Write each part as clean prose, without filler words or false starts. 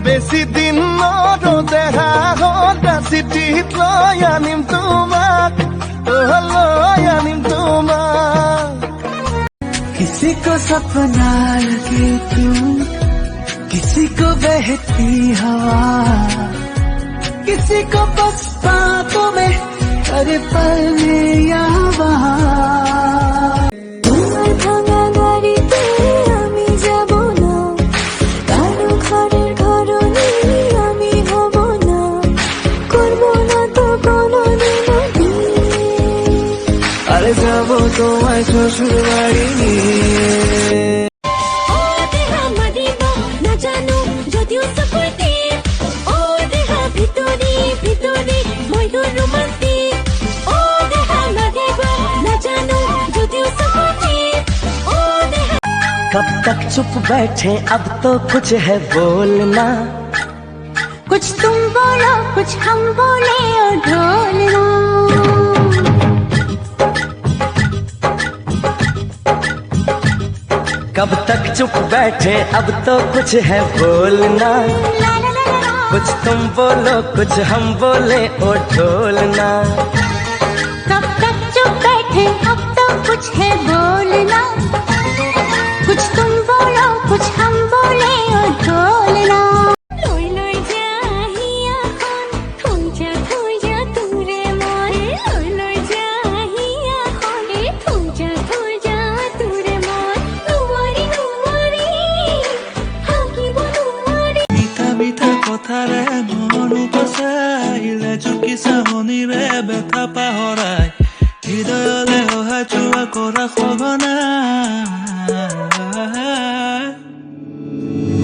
বেশি দিন দেখা হতা চিঠিত লৈ আনিম তোমাক লৈ আনিম তোমাক किसी को सपना लगे तू किसी को बहती हवा किसी को बस बातों में अरे पल में या वहाँ যাবো তোমায় শ্বশুর বাড়ি নিয়ে कब तक चुप बैठे अब तो कुछ है बोलना कुछ तुम बोलो कुछ हम बोले और ढोलना कब तक चुप बैठे अब तो कुछ है बोलना कुछ तुम बोलो कुछ हम बोले और ढोलना कब तक चुप बैठे अब तो कुछ है बोलना कुछ तुम बोलो कुछ हम बोले और ढोलना কথাৰে মন উপচাইলে চুকি চাহনিৰে ব্যথা পাহৰাই হৃদয়লে অহা চোৱা কৰা সঘনা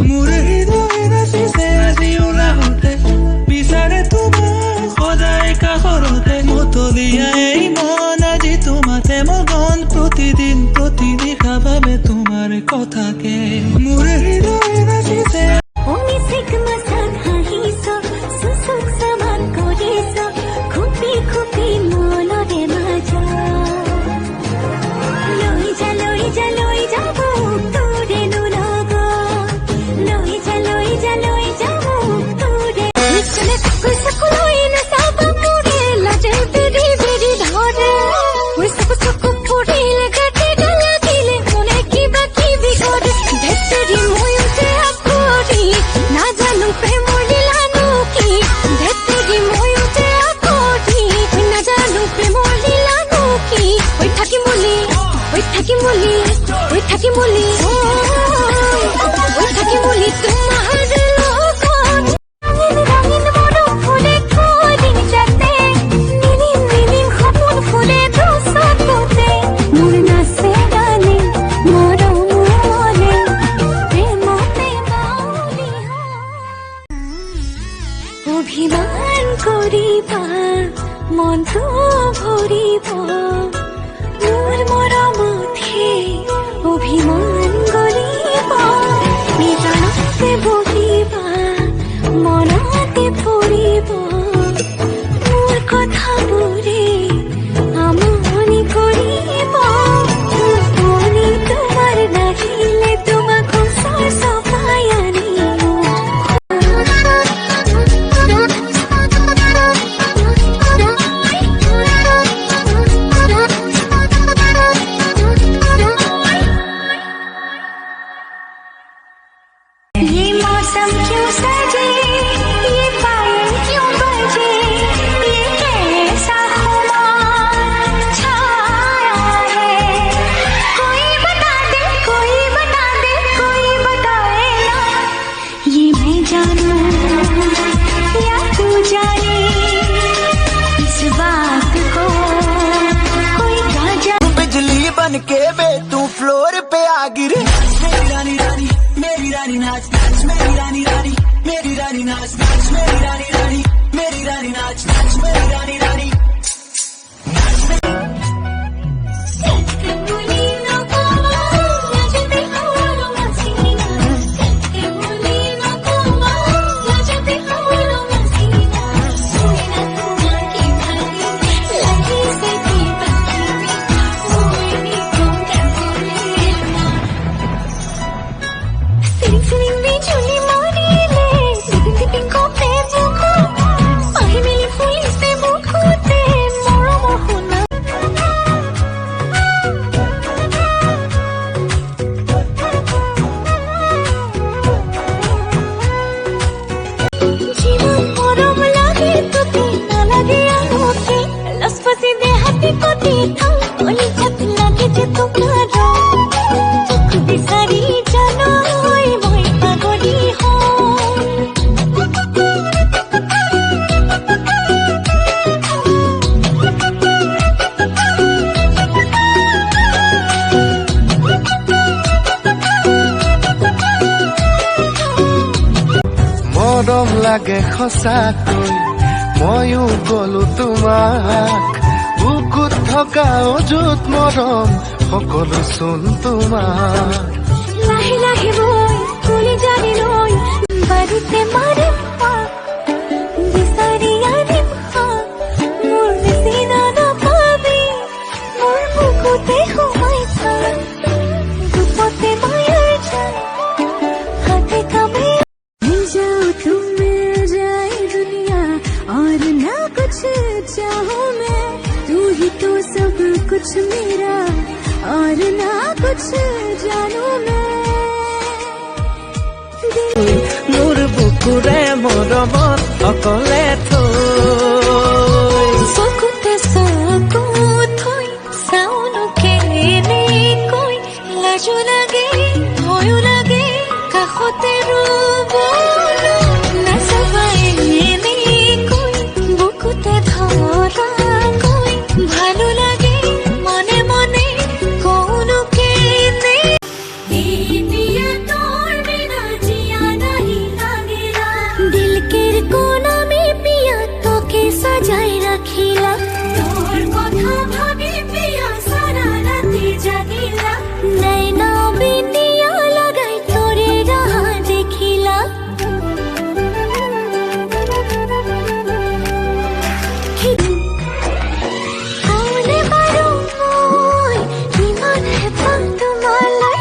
মোৰ হৃদয় নাচিছে আজি উলাহতে বিচাৰে তোমাক সদায় কাষৰতে মতলীয়াই মন আজি তোমাতে মগন প্ৰতিদিন প্ৰতিনিশা ভাবে তোমাৰ কথাকে মোৰ হৃদয় নাচিছে অভিমান কৰিবা মনটো ভৰিব মোৰ মৰমতহে অভিমান কৰিব নিজানতে বহিবা মনতে পৰিব মোৰ কথাবোৰে আমনি কৰিব আমনি তোমাৰ নাহিলে তোমাক ওচৰ চপাই আনিব के बे तू फ्लोर पे आ गिरे मेरी रानी रानी मेरी रानी नाच नाच मेरी रानी रानी मेरी रानी नाच नाच मेरी रानी रानी मेरी रानी नाच नाच मेरी रानी रानी कटे था ओली छत लागे जे तुम्हारा चुक बिसारी जानो होई मोई पागली हो মৰম লাগে সঁচাকৈ ময়ো গলো তোমাক বুকুত থকা অযুত মৰম সকলো চোন তোমাৰ লাহে লাহে বই কুলি জানি লই বাড়িতে মারে বিসারি আনিম মোর সিনা না পাবি মোর বুকুতে ঘুমাই থাক দুপতে মায়ের যায় হাতে কামে जाओ तुम मिल जाए दुनिया और ना कुछ चाहूं मैं तू ही तो सब कुछ मेरा और ना कुछ जानूं मैं মোৰ বুকুৰে মৰমত অকলে থৈ চকুতে চকু থৈ চাউনো কেনে কৈ লাজো লাগে ভয়ো লাগে কাষতে ৰ'ব নাচাবাই এনে কৈ বুকুতে ধৰা কৈ ভালো লাগে মনে মনে কৌনো কেনে পিয়া তোর বিনা জিয়া नहीं लागेला दिल के कोना में पिया তোকে সাজাই রাখিলা তোর কথা ভাবি পিয়া সারা রাতে জাগিলা নैना बिंदिया लगाई तोरे राह देखिला आउने बारो मोय इमान है पान तुम्हारे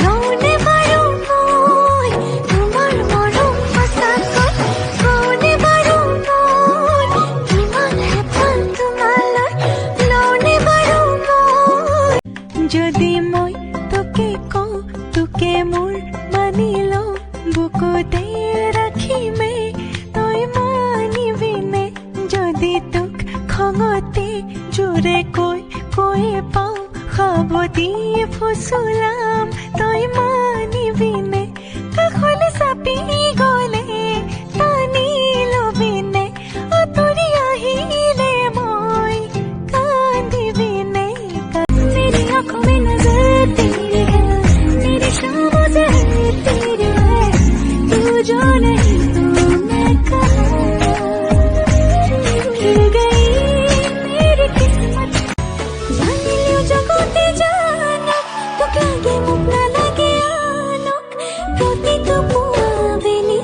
नौने बारो मोय तुम्हार मरम पसाकर आउने बारो मोय इमान है पान तुम्हारे नौने बारो मोय যদি মই তোকে কওঁ তোকে মোৰ মানি লওঁ বুকুতে ৰাখিমে তই মানিবিনে যদি তোক খঙতে জোৰে কৈ পাওঁ সাৱতি ফুচুলাম তই মানিবিনে কাষলে চাপি গ'লে টানি ল'বিনে আঁতৰি আহিলে মই কান্দিবিনে मेरी आंखों में नजर तेरी है मेरी शामों से तेरी है तू जो नहीं तो मैं कहाँ खिल गई मेरी किस्मत जान लियो जगोते जानो तो लागे मुक्ना लागे आनो रोती तो पुआवेली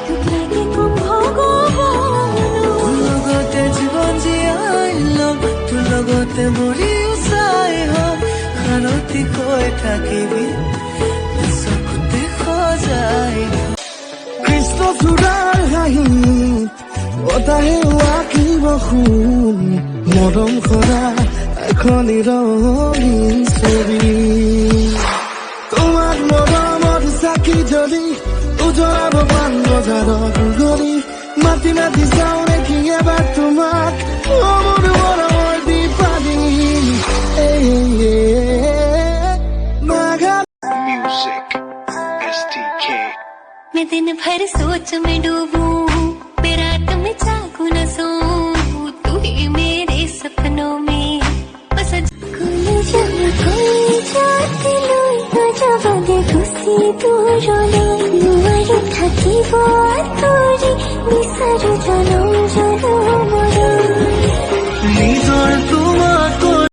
तो लागे को भगवानो তোৰ লগতে জীৱন জীয়াই ল'ম তোৰ লগতে মৰি উচাই হ'ম খানতি কৈ থাকিবি চকুতে সজাই কৃষ্ণ চূড়াৰ হাঁহিত বতাহে আঁকিব সোণ মৰম কৰা এখন ৰঙীন ছবি তোমাক মৰমত চাকি জ্বলি উজলাব পাণ বজাৰৰ গলি মাতি মাতি যাওঁ নেকি এবাৰ তোমাক অ মোৰ মৰমৰ দীপালি Music, STK. मैं दिन भर सोच में डूबूं मैं रात में जागूं न सोऊं तू ही मेरे सपनों में बस कोई जाती लोई तो जब दे खुशी तू रोले नुआर थकी वो तोरी निसर जनम जनम